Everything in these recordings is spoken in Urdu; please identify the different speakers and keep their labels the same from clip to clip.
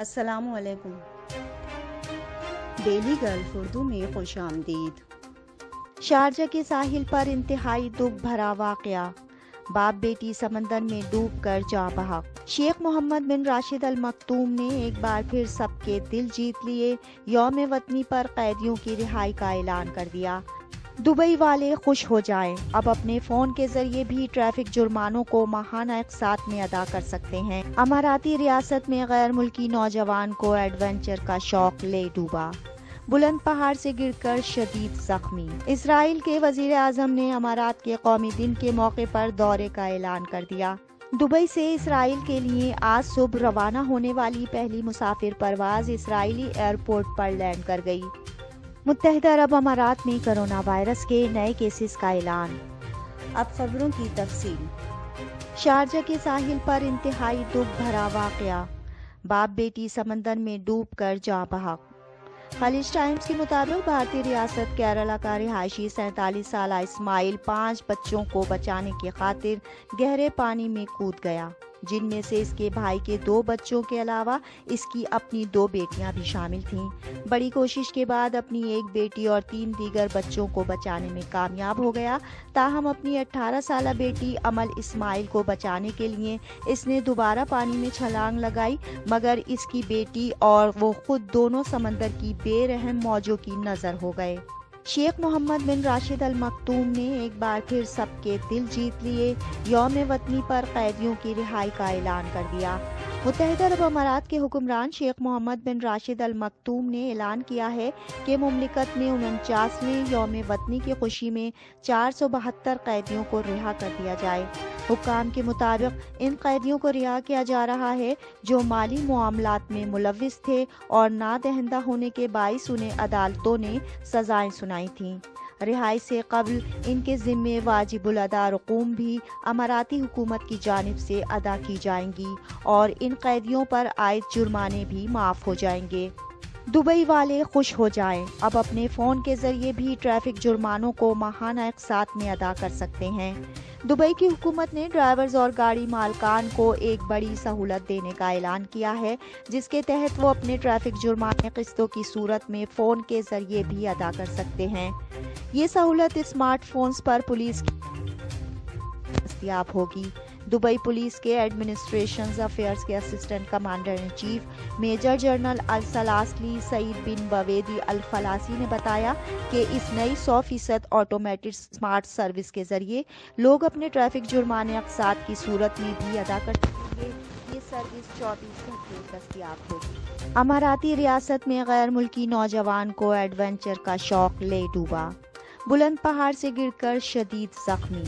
Speaker 1: السلام علیکم۔ ڈیلی گلف اردو میں خوش آمدید۔ شارجہ کے ساحل پر انتہائی دکھ بھرا واقعہ، باپ بیٹی سمندر میں ڈوب کر جاں بحق۔ شیخ محمد بن راشد ال مکتوم نے ایک بار پھر سب کے دل جیت لیے، یوم وطنی پر قیدیوں کی رہائی کا اعلان کر دیا۔ دبئی والے خوش ہو جائیں، اب اپنے فون کے ذریعے بھی ٹریفک جرمانوں کو ماہانہ اقساط میں ادا کر سکتے ہیں۔ اماراتی ریاست میں غیر ملکی نوجوان کو ایڈونچر کا شوق لے ڈوبا، بلند پہاڑ سے گر کر شدید زخمی۔ اسرائیل کے وزیر اعظم نے امارات کے قومی دن کے موقع پر دورے کا اعلان کر دیا۔ دبئی سے اسرائیل کے لیے آج صبح روانہ ہونے والی پہلی مسافر پرواز اسرائیلی ایئرپورٹ پر لینڈ کر گئی۔ متحدہ عرب امارات میں کرونا وائرس کے نئے کیسز کا اعلان۔ اب خبروں کی تفصیل۔ شارجہ کے ساحل پر انتہائی دکھ بھرا واقعہ، باپ بیٹی سمندر میں ڈوب کر جاں بحق۔ خلیج ٹائمز کے مطابق بھارتی ریاست کیرالہ کا رہائشی 47 سالہ اسماعیل 5 بچوں کو بچانے کی خاطر گہرے پانی میں کود گیا، جن میں سے اس کے بھائی کے 2 بچوں کے علاوہ اس کی اپنی 2 بیٹیاں بھی شامل تھیں۔ بڑی کوشش کے بعد اپنی 1 بیٹی اور 3 دیگر بچوں کو بچانے میں کامیاب ہو گیا، تاہم اپنی 18 سالہ بیٹی امل اسماعیل کو بچانے کے لیے اس نے دوبارہ پانی میں چھلانگ لگائی، مگر اس کی بیٹی اور وہ خود دونوں سمندر کی بے رحم موجوں کی نظر ہو گئے۔ شیخ محمد بن راشد ال مکتوم نے ایک بار پھر سب کے دل جیت لیے، یوم وطنی پر قیدیوں کی رہائی کا اعلان کر دیا۔ متحدہ عرب امارات کے حکمران شیخ محمد بن راشد ال مکتوم نے اعلان کیا ہے کہ مملکت میں 49ویں یوم وطنی کی خوشی میں 472 قیدیوں کو رہا کر دیا جائے۔ حکام کے مطابق ان قیدیوں کو رہا کیا جا رہا ہے جو مالی معاملات میں ملوث تھے اور نادہندہ ہونے کے باعث انہیں عدالتوں نے سزائیں سنائی تھیں۔ رہائی سے قبل ان کے ذمے واجب الادا رقوم بھی اماراتی حکومت کی جانب سے ادا کی جائیں گی اور ان قیدیوں پر عائد جرمانے بھی معاف ہو جائیں گے۔ دبئی والے خوش ہو جائیں، اب اپنے فون کے ذریعے بھی ٹریفک جرمانوں کو ماہانہ اقساط میں ادا کر سکتے ہیں۔ دبئی کی حکومت نے ڈرائیورز اور گاڑی مالکان کو ایک بڑی سہولت دینے کا اعلان کیا ہے، جس کے تحت وہ اپنے ٹریفک جرمانے قسطوں کی صورت میں فون کے ذریعے بھی ادا کر سکتے ہیں۔ یہ سہولت اسمارٹ فونز پر پولیس کی دستیاب ہوگی۔ دبئی پولیس کے ایڈمنسٹریشنز افیئرز کے assistant commander in chief major general السلاسلی سعید بن بویدی الفلاسی نے بتایا کہ اس نئی 100% آٹومیٹڈ اسمارٹ سروس کے ذریعے لوگ اپنے ٹریفک جرمانے اقساط کی صورت میں بھی ادا کر سکیں گے۔ یہ سروس 24 گھنٹے دستیاب ہوگی۔ اماراتی ریاست میں غیر ملکی نوجوان کو ایڈونچر کا شوق لے ڈوبا، بلند پہاڑ سے گر کر شدید زخمی۔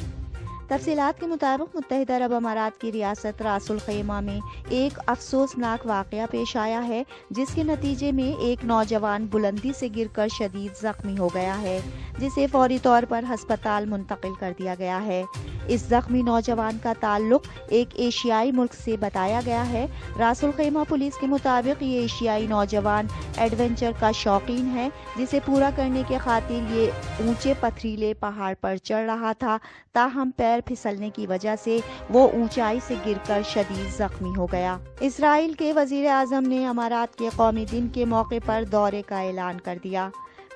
Speaker 1: تفصیلات کے مطابق متحدہ عرب امارات کی ریاست راس الخیمہ میں ایک افسوسناک واقعہ پیش آیا ہے، جس کے نتیجے میں ایک نوجوان بلندی سے گر کر شدید زخمی ہو گیا ہے، جسے فوری طور پر ہسپتال منتقل کر دیا گیا ہے۔ اس زخمی نوجوان کا تعلق ایک ایشیائی ملک سے بتایا گیا ہے۔ راس الخیمہ پولیس کے مطابق یہ ایشیائی نوجوان ایڈونچر کا شوقین ہے، جسے پورا کرنے کے خاطر یہ اونچے پتھریلے پہاڑ پر چڑھ رہا تھا، تاہم پیر پھسلنے کی وجہ سے وہ اونچائی سے گر کر شدید زخمی ہو گیا۔ اسرائیل کے وزیر اعظم نے امارات کے قومی دن کے موقع پر دورے کا اعلان کر دیا۔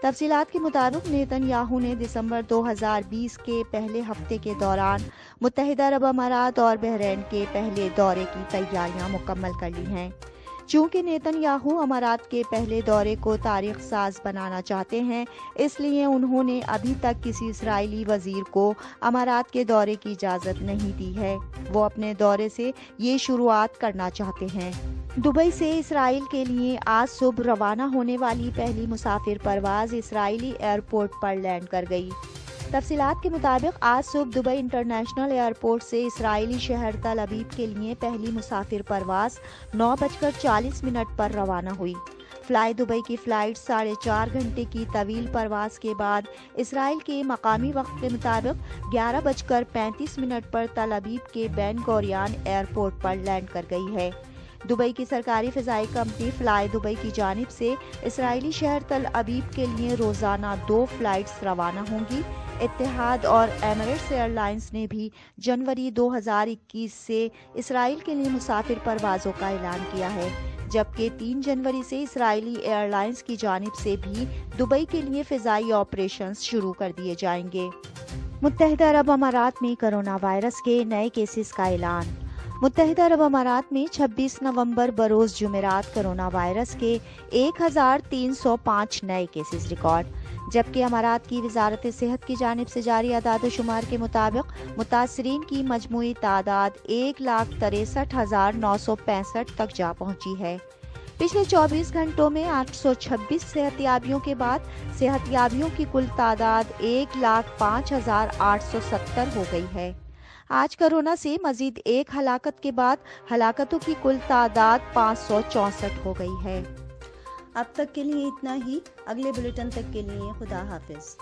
Speaker 1: تفصیلات کے مطابق نیتن یاہو نے دسمبر 2020 کے پہلے ہفتے کے دوران متحدہ عرب امارات اور بحرین کے پہلے دورے کی تیاریاں مکمل کر لی ہیں۔ چونکہ نیتن یاہو امارات کے پہلے دورے کو تاریخ ساز بنانا چاہتے ہیں، اس لیے انہوں نے ابھی تک کسی اسرائیلی وزیر کو امارات کے دورے کی اجازت نہیں دی ہے۔ وہ اپنے دورے سے یہ شروعات کرنا چاہتے ہیں۔ دبئی سے اسرائیل کے لیے آج صبح روانہ ہونے والی پہلی مسافر پرواز اسرائیلی ایئرپورٹ پر لینڈ کر گئی۔ تفصیلات کے مطابق آج صبح دبئی انٹرنیشنل ایئرپورٹ سے اسرائیلی شہر تل ابیب کے لیے پہلی مسافر پرواز 9:40 پر روانہ ہوئی۔ فلائی دبئی کی فلائٹ 4.5 گھنٹے کی طویل پرواز کے بعد اسرائیل کے مقامی وقت کے مطابق 11:35 پر تل ابیب کے بین گوریون ایئرپورٹ پر لینڈ کر گئی ہے۔ دبئی کی سرکاری فضائی کمپنی فلائی دبئی کی جانب سے اسرائیلی شہر تل ابیب کے لیے روزانہ 2 فلائٹس روانہ ہوں گی۔ اتحاد اور ایمریٹس ایئر لائنز نے بھی جنوری 2021 سے اسرائیل کے لیے مسافر پروازوں کا اعلان کیا ہے۔ جبکہ 3 جنوری سے اسرائیلی ایئر لائنز کی جانب سے بھی دبئی کے لیے فضائی آپریشنز شروع کر دیے جائیں گے۔ متحدہ عرب امارات میں کرونا وائرس کے نئے کیسز کا اعلان۔ متحدہ عرب امارات میں 26 نومبر بروز جمعرات کرونا وائرس کے 1305 نئے کیسز ریکارڈ، جبکہ امارات کی وزارت صحت کی جانب سے جاری اعداد و شمار کے مطابق متاثرین کی مجموعی تعداد 1,63,965 تک جا پہنچی ہے۔ پچھلے 24 گھنٹوں میں 826 صحت یابیوں کے بعد صحت یابیوں کی کل تعداد 1,05,870 ہو گئی ہے۔ آج کرونا سے مزید ایک ہلاکت کے بعد ہلاکتوں کی کل تعداد 564 ہو گئی ہے۔ اب تک کے لیے اتنا ہی، اگلے بلیٹن تک کے لیے خدا حافظ۔